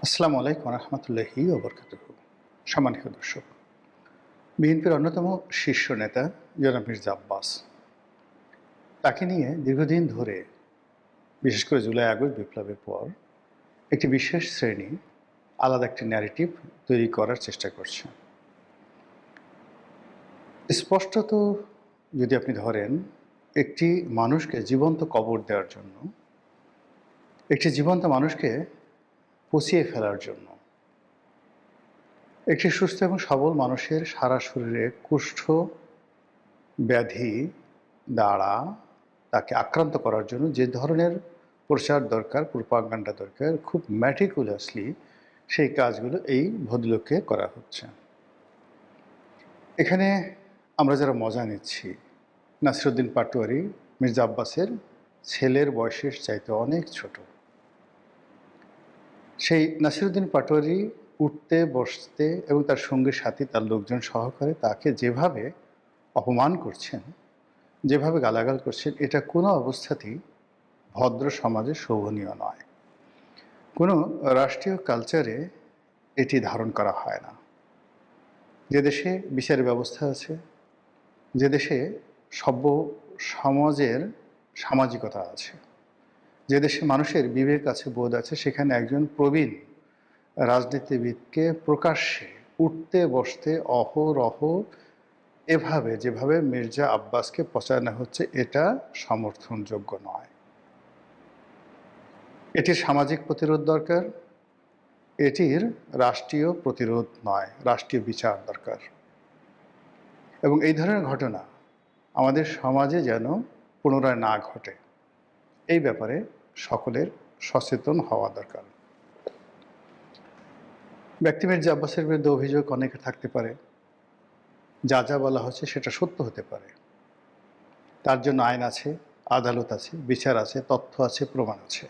আসসালামু আলাইকুম রহমতুল্লাহি ওবরকাতুহু। সম্মানিত দর্শক, বিএনপির অন্যতম শীর্ষ নেতা জনাব মির্জা আব্বাস, তাকে নিয়ে দীর্ঘদিন ধরে, বিশেষ করে জুলাই আগস্ট বিপ্লবের পর, একটি বিশেষ শ্রেণী আলাদা একটি ন্যারেটিভ তৈরি করার চেষ্টা করছে। স্পষ্টত যদি আপনি ধরেন, একটি মানুষকে জীবন্ত কবর দেওয়ার জন্য, একটি জীবন্ত মানুষকে পচিয়ে ফেলার জন্য, একটি সুস্থ এবং সবল মানুষের সারা শরীরে কুষ্ঠ ব্যাধি দ্বারা তাকে আক্রান্ত করার জন্য যে ধরনের প্রচার দরকার, প্রোপাগান্ডা দরকার, খুব ম্যাটিকুলাসলি সেই কাজগুলো এই ভদ্রলোককে করা হচ্ছে। এখানে আমরা যারা মজা নিচ্ছি, নাসিরুদ্দিন পাটোয়ারি মির্জা আব্বাসের ছেলের বয়সের চাইতে অনেক ছোট। সেই নাসিরুদ্দিন পাটোয়ারি উঠতে বসতে এবং তার সঙ্গী সাথী, তার লোকজন সহকারে তাকে যেভাবে অপমান করছেন, যেভাবে গালাগাল করছেন, এটা কোনো অবস্থাতেই ভদ্র সমাজে শোভনীয় নয়। কোনো রাষ্ট্রীয় কালচারে এটি ধারণ করা হয় না। যে দেশে বিচার ব্যবস্থা আছে, যে দেশে সভ্য সমাজের সামাজিকতা আছে, যে দেশে মানুষের বিবেক আছে, বোধ আছে, সেখানে একজন প্রবীণ রাজনীতিবিদকে প্রকাশ্যে উঠতে বসতে অহরহ এভাবে যেভাবে মির্জা আব্বাসকে পচানো হচ্ছে, এটা সমর্থনযোগ্য নয়। এটির সামাজিক প্রতিরোধ দরকার, এটির রাষ্ট্রীয় প্রতিরোধ নয়, রাষ্ট্রীয় বিচার দরকার। এবং এই ধরনের ঘটনা আমাদের সমাজে যেন পুনরায় না ঘটে, এই ব্যাপারে সকলের সচেতন হওয়া দরকার। ব্যক্তি মির্জা আব্বাসের বিরুদ্ধে অভিযোগ অনেকের থাকতে পারে, যা যা বলা হচ্ছে সেটা সত্য হতে পারে। তার জন্য আইন আছে, আদালত আছে, বিচার আছে, তথ্য আছে, প্রমাণ আছে।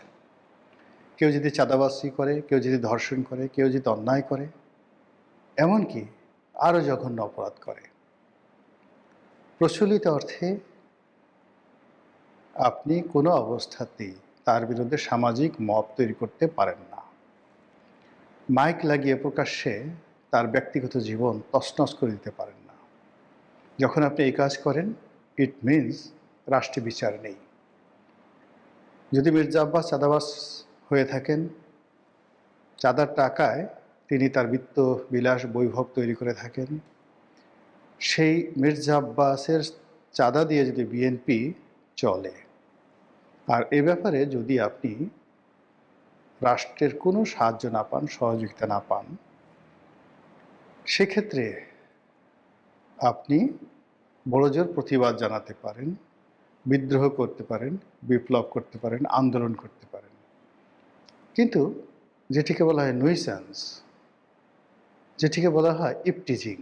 কেউ যদি চাঁদাবাজি করে, কেউ যদি ধর্ষণ করে, কেউ যদি অন্যায় করে, এমনকি আরও জঘন্য অপরাধ করে, প্রচলিত অর্থে আপনি কোনো অবস্থাতেই তার বিরুদ্ধে সামাজিক মত তৈরি করতে পারেন না। মাইক লাগিয়ে প্রকাশ্যে তার ব্যক্তিগত জীবন তছনছ করে দিতে পারেন না। যখন আপনি এই কাজ করেন, ইট মিনস রাষ্ট্রীয় বিচার নেই। যদি মির্জা আব্বাস চাঁদাবাজ হয়ে থাকেন, চাঁদার টাকায় তিনি তার বিত্ত বিলাস বৈভব তৈরি করে থাকেন, সেই মির্জা আব্বাসের চাঁদা দিয়ে যদি বিএনপি চলে, আর এ ব্যাপারে যদি আপনি রাষ্ট্রের কোনো সাহায্য না পান, সহযোগিতা না পান, সেক্ষেত্রে আপনি বড়জোর প্রতিবাদ জানাতে পারেন, বিদ্রোহ করতে পারেন, বিপ্লব করতে পারেন, আন্দোলন করতে পারেন। কিন্তু যেটিকে বলা হয় নুইসেন্স, যেটিকে বলা হয় ইপটিজিং,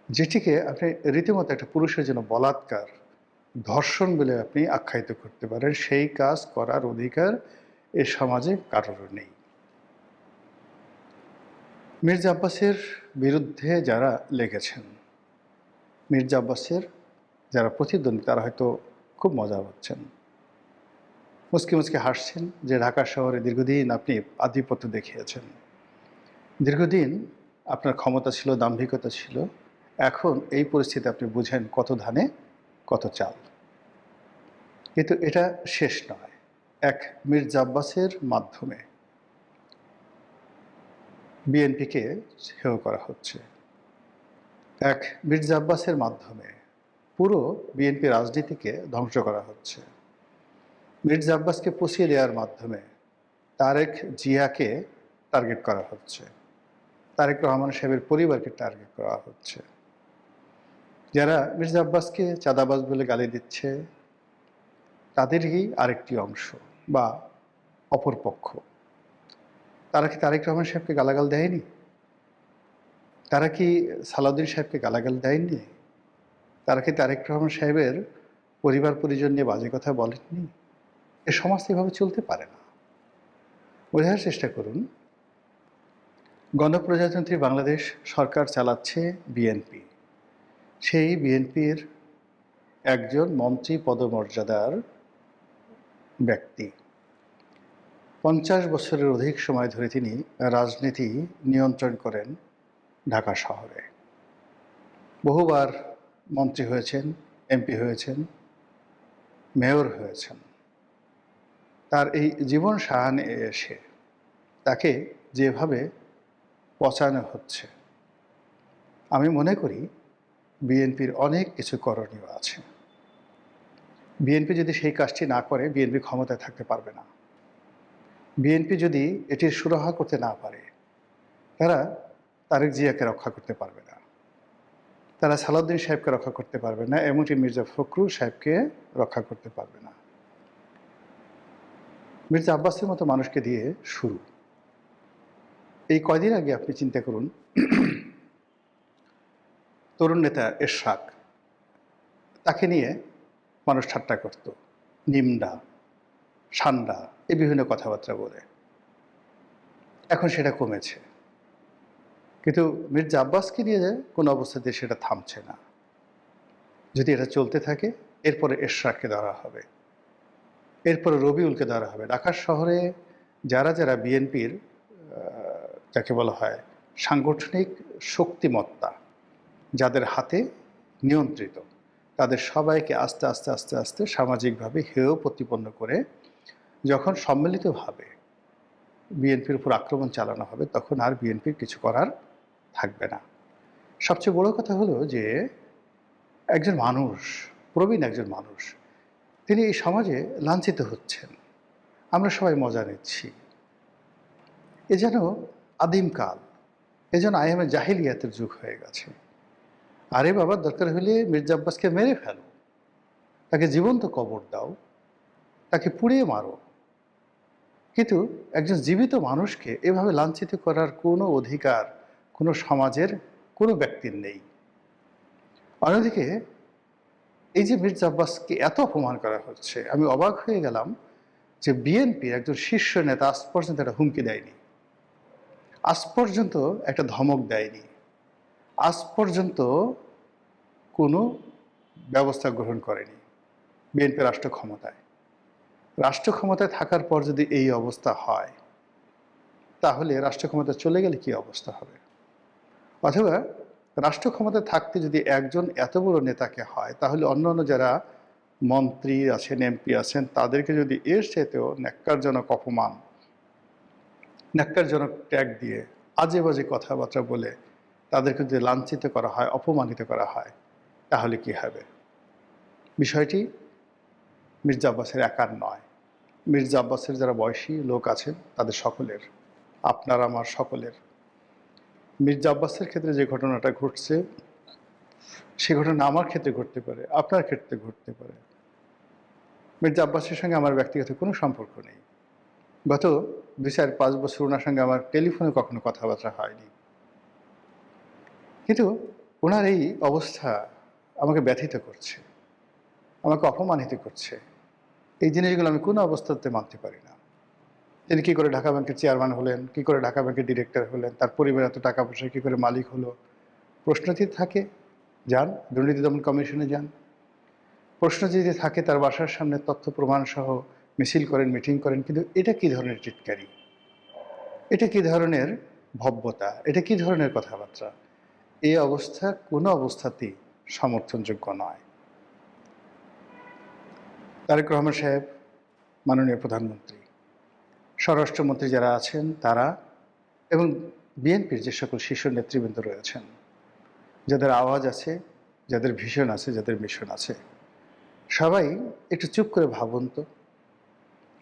যেটিকে আপনি রীতিমতো একটা পুরুষের জন্য বলাৎকার, ধর্ষণ বলে আপনি আখ্যায়িত করতে পারেন, সেই কাজ করার অধিকার এ সমাজে কারোর নেই। মির্জা আব্বাসের বিরুদ্ধে যারা লেগেছেন, মির্জা আব্বাসের যারা প্রতিদ্বন্দ্বী, তারা হয়তো খুব মজা পাচ্ছেন, মুচকি মুচকি হাসছেন যে ঢাকা শহরে দীর্ঘদিন আপনি আধিপত্য দেখিয়েছেন, দীর্ঘদিন আপনার ক্ষমতা ছিল, দাম্ভিকতা ছিল, এখন এই পরিস্থিতি আপনি বুঝেন কত ধানে কত চাল। কিন্তু এটা শেষ নয়। এক মির্জা আব্বাসের মাধ্যমে বিএনপিকে হেয় করা হচ্ছে, এক মির্জা আব্বাসের মাধ্যমে পুরো বিএনপি রাজনীতিকে ধ্বংস করা হচ্ছে। মির্জা আব্বাসকে পচিয়ে দেওয়ার মাধ্যমে তারেক জিয়াকে টার্গেট করা হচ্ছে, তারেক রহমান সাহেবের পরিবারকে টার্গেট করা হচ্ছে। যারা মির্জা আব্বাসকে চাঁদাবাজ বলে গালি দিচ্ছে, তাদেরই আরেকটি অংশ বা অপরপক্ষ। তারা কি তারেক রহমান সাহেবকে গালাগাল দেয়নি? তারা কি সালাউদ্দিন সাহেবকে গালাগাল দেয়নি? তারা কি তারেক রহমান সাহেবের পরিবার পরিজন নিয়ে বাজে কথা বলেননি? এ সমাজ এভাবে চলতে পারে না। বোঝার চেষ্টা করুন, গণপ্রজাতন্ত্রী বাংলাদেশ সরকার চালাচ্ছে বিএনপি। সেই বিএনপির একজন মন্ত্রী পদমর্যাদার ব্যক্তি 50 বছরের অধিক সময় ধরে তিনি রাজনীতি নিয়ন্ত্রণ করেন ঢাকা শহরে। বহুবার মন্ত্রী হয়েছেন, এমপি হয়েছেন, মেয়র হয়েছেন। তার এই জীবন সায়ানে এসে তাকে যেভাবে পচানো হচ্ছে, আমি মনে করি বিএনপির অনেক কিছু করণীয় আছে। বিএনপি যদি সেই কাজটি না করে, বিএনপি ক্ষমতায় থাকতে পারবে না। বিএনপি যদি এটির সুরাহা করতে না পারে, তারা তারেক জিয়াকে রক্ষা করতে পারবে না, তারা সালাউদ্দিন সাহেবকে রক্ষা করতে পারবে না, এমনকি মির্জা ফখরুল সাহেবকে রক্ষা করতে পারবে না। মির্জা আব্বাসের মতো মানুষকে দিয়ে শুরু। এই কয়দিন আগে আপনি চিন্তা করুন, তরুণ নেতা এরশাদ, তাকে নিয়ে মানুষ ঠাট্টা করত, নিমডা, সান্ডা, এই বিভিন্ন কথাবার্তা বলে। এখন সেটা কমেছে, কিন্তু মির্জা আব্বাসকে নিয়ে কোনো অবস্থাতে সেটা থামছে না। যদি এটা চলতে থাকে, এরপরে এরশাদকে ধরা হবে, এরপরে রবিউলকে ধরা হবে। ঢাকা শহরে যারা যারা বিএনপির যাকে বলা হয় সাংগঠনিক শক্তিমত্তা, যাদের হাতে নিয়ন্ত্রিত, তাদের সবাইকে আস্তে আস্তে আস্তে আস্তে সামাজিকভাবে হেয় প্রতিপন্ন করে যখন সম্মিলিতভাবে বিএনপির উপর আক্রমণ চালানো হবে, তখন আর বিএনপির কিছু করার থাকবে না। সবচেয়ে বড় কথা হলো যে একজন মানুষ, প্রবীণ একজন মানুষ, তিনি এই সমাজে লাঞ্ছিত হচ্ছেন, আমরা সবাই মজা নিচ্ছি। এ যেন আদিমকাল, এ যেন আইএমএ জাহিলিয়াতের যুগ হয়ে গেছে। আরে বাবা, দরকার হলে মির্জা আব্বাসকে মেরে ফেলো, তাকে জীবন্ত কবর দাও, তাকে পুড়িয়ে মারো, কিন্তু একজন জীবিত মানুষকে এভাবে লাঞ্ছিত করার কোনো অধিকার কোনো সমাজের কোনো ব্যক্তির নেই। অন্যদিকে এই যে মির্জা আব্বাসকে এত অপমান করা হচ্ছে, আমি অবাক হয়ে গেলাম যে বিএনপির একজন শীর্ষ নেতা আজ পর্যন্ত একটা হুমকি দেয়নি, আজ পর্যন্ত একটা ধমক দেয়নি, আজ পর্যন্ত কোনো ব্যবস্থা গ্রহণ করেনি। বিএনপি রাষ্ট্র ক্ষমতায় থাকার পর যদি এই অবস্থা হয়, তাহলে রাষ্ট্র ক্ষমতা চলে গেলে কি অবস্থা হবে? অথবা রাষ্ট্র ক্ষমতায় থাকতে যদি একজন এত বড় নেতাকে হয়, তাহলে অন্যান্য যারা মন্ত্রী আছেন, এমপি আছেন, তাদেরকে যদি এর চাইতেও ন্যাক্কারজনক অপমান, ন্যাক্কারজনক ট্যাগ দিয়ে আজে বাজে কথাবার্তা বলে তাদেরকে যদি লাঞ্ছিত করা হয়, অপমানিত করা হয়, তাহলে কি হবে? বিষয়টি মির্জা আব্বাসের একার নয়, মির্জা আব্বাসের যারা বয়সী লোক আছেন তাদের সকলের, আপনার আমার সকলের। মির্জা আব্বাসের ক্ষেত্রে যে ঘটনাটা ঘটছে, সে ঘটনা আমার ক্ষেত্রে ঘটতে পারে, আপনার ক্ষেত্রে ঘটতে পারে। মির্জা আব্বাসের সঙ্গে আমার ব্যক্তিগত কোনো সম্পর্ক নেই। গত 2-4-5 বছর ওনার সঙ্গে আমার টেলিফোনে কখনো কথাবার্তা হয়নি, কিন্তু ওনার এই অবস্থা আমাকে ব্যথিত করছে, আমাকে অপমানিত করছে। এই জিনিসগুলো আমি কোনো অবস্থাতে মানতে পারি না। তিনি কী করে ঢাকা ব্যাংকের চেয়ারম্যান হলেন, কী করে ঢাকা ব্যাংকের ডিরেক্টর হলেন, তার পরিবার এত টাকা পয়সা কী করে মালিক হলো? প্রশ্ন যদি থাকে, যান দুর্নীতি দমন কমিশনে যান। প্রশ্ন যদি থাকে, তার বাসার সামনে তথ্য প্রমাণ সহ মিছিল করেন, মিটিং করেন, কিন্তু এটা কী ধরনের টিটকারি? এটা কী ধরনের ভব্যতা? এটা কী ধরনের কথাবার্তা? এই অবস্থা কোনো অবস্থাতেই সমর্থনযোগ্য নয়। তারেক রহমান সাহেব, মাননীয় প্রধানমন্ত্রী, স্বরাষ্ট্রমন্ত্রী যারা আছেন তারা, এবং বিএনপির যে সকল শীর্ষ নেতৃবৃন্দ রয়েছেন, যাদের আওয়াজ আছে, যাদের ভিশন আছে, যাদের মিশন আছে, সবাই একটু চুপ করে ভাবুন তো।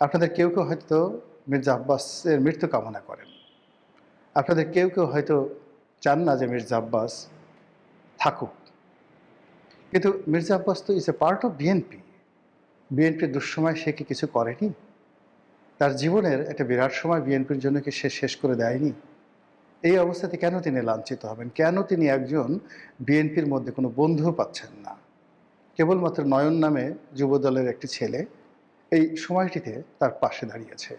আপনাদের কেউ কেউ হয়তো মির্জা আব্বাসের মৃত্যু কামনা করেন, আপনাদের কেউ কেউ হয়তো চান না যে মির্জা আব্বাস থাকুক, কিন্তু মির্জা আব্বাস তো is a part of BNP. বিএনপির দুঃসময় সে কি কিছু করেনি? তার জীবনের একটা বিরাট সময় বিএনপির জন্য কি সে শেষ করে দেয়নি? এই অবস্থাতে কেন তিনি লাঞ্ছিত হবেন? কেন তিনি একজন বিএনপির মধ্যে কোনো বন্ধু পাচ্ছেন না? কেবলমাত্র নয়ন নামে যুবদলের একটি ছেলে এই সময়টিতে তার পাশে দাঁড়িয়েছে।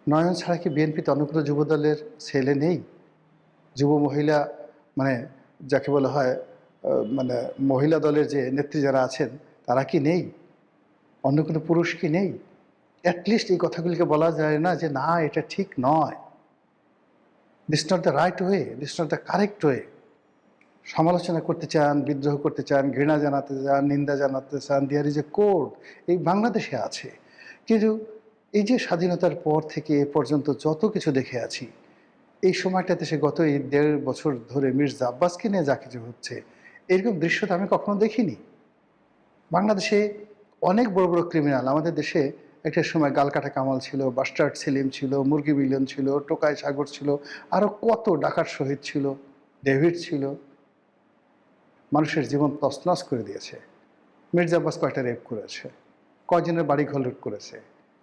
নয়ন ছাড়া কি বিএনপিতে অন্য কোনো যুবদলের ছেলে নেই? যুব মহিলা, মানে যাকে বলা হয় মানে মহিলা দলের যে নেত্রী যারা আছেন, তারা কি নেই? অন্য কোনো পুরুষ কি নেই? অ্যাটলিস্ট এই কথাগুলিকে বলা যায় না যে না এটা ঠিক নয়, this not the right way, this not the correct way. সমালোচনা করতে চান, বিদ্রোহ করতে চান, ঘৃণা জানাতে চান, নিন্দা জানাতে চান, দেয়ার ইজ এ কোড, এই বাংলাদেশে আছে। কিন্তু এই যে স্বাধীনতার পর থেকে এ পর্যন্ত যত কিছু দেখে আছি, এই সময়টাতে সে গত এই ১.৫ বছর ধরে মির্জা আব্বাসকে নিয়ে যা কিছু হচ্ছে, এরকম দৃশ্য তো আমি কখনো দেখিনি। বাংলাদেশে অনেক বড় বড় ক্রিমিনাল, আমাদের দেশে একটা সময় গালকাটা কামাল ছিল, বাস্টার্ড সেলিম ছিল, মুরগি মিলন ছিল, টোকাই সাগর ছিল, আরও কত ডাকাত শহীদ ছিল, ডেভিড ছিল, মানুষের জীবন তছনছ করে দিয়েছে। মির্জা আব্বাস কয়টা রেপ করেছে, কয়জনের বাড়ি ঘর লুট করেছে,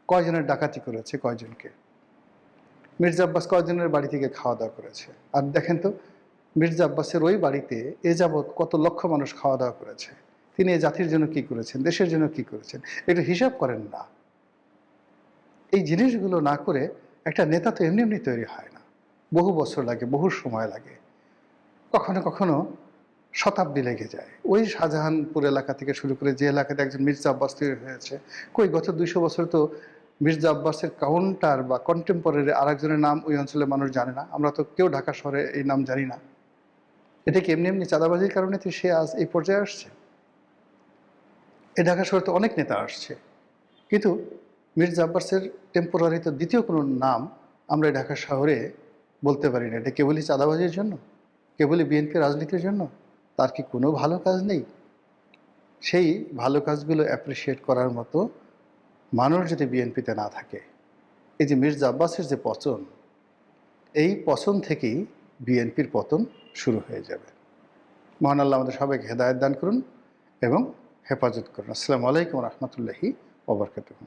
কয়জনের ডাকাতি করেছে, কয়জনকে। মির্জা আব্বাস কয়জনের বাড়ি থেকে খাওয়া দাওয়া করেছে। আর দেখেন তো, মির্জা আব্বাসের ওই বাড়িতে এ যাবৎ কত লক্ষ মানুষ খাওয়া দাওয়া করেছে। তিনি এই জাতির জন্য কি করেছেন, দেশের জন্য কি করেছেন, একটু হিসাব করেন না। এই জিনিসগুলো না করে একটা নেতা তো এমনি এমনি তৈরি হয় না, বহু বছর লাগে, বহু সময় লাগে, কখনো কখনো শতাব্দী লেগে যায়। ওই শাহজাহানপুর এলাকা থেকে শুরু করে যে এলাকাতে একজন মির্জা আব্বাস তৈরি হয়েছে, কই গত ২০০ বছর তো মির্জা আব্বাসের কাউন্টার বা কন্টেম্পোরারি আরেকজনের নাম ওই অঞ্চলের মানুষ জানে না। আমরা তো কেউ ঢাকা শহরে এই নাম জানি না। এটা কি এমনি এমনি চাঁদাবাজির কারণে তো সে আজ এই পর্যায়ে আসছে? এই ঢাকা শহরে তো অনেক নেতা আসছে, কিন্তু মির্জা আব্বাসের টেম্পোরারি তো দ্বিতীয় কোনো নাম আমরা এই ঢাকা শহরে বলতে পারি না। এটা কেবলই চাঁদাবাজির জন্য, কেবলই বিএনপি রাজনীতির জন্য? তার কি কোনো ভালো কাজ নেই? সেই ভালো কাজগুলো অ্যাপ্রিসিয়েট করার মতো মানুষ যদি বিএনপিতে না থাকে, এই যে মির্জা আব্বাসের যে পতন, এই পতন থেকেই বিএনপির পতন শুরু হয়ে যাবে। মহান আল্লাহ আমাদের সবাইকে হেদায়েত দান করুন এবং হেফাজত করুন। আসসালামু আলাইকুম রহমতুল্লাহি ওয়া বারাকাতুহু।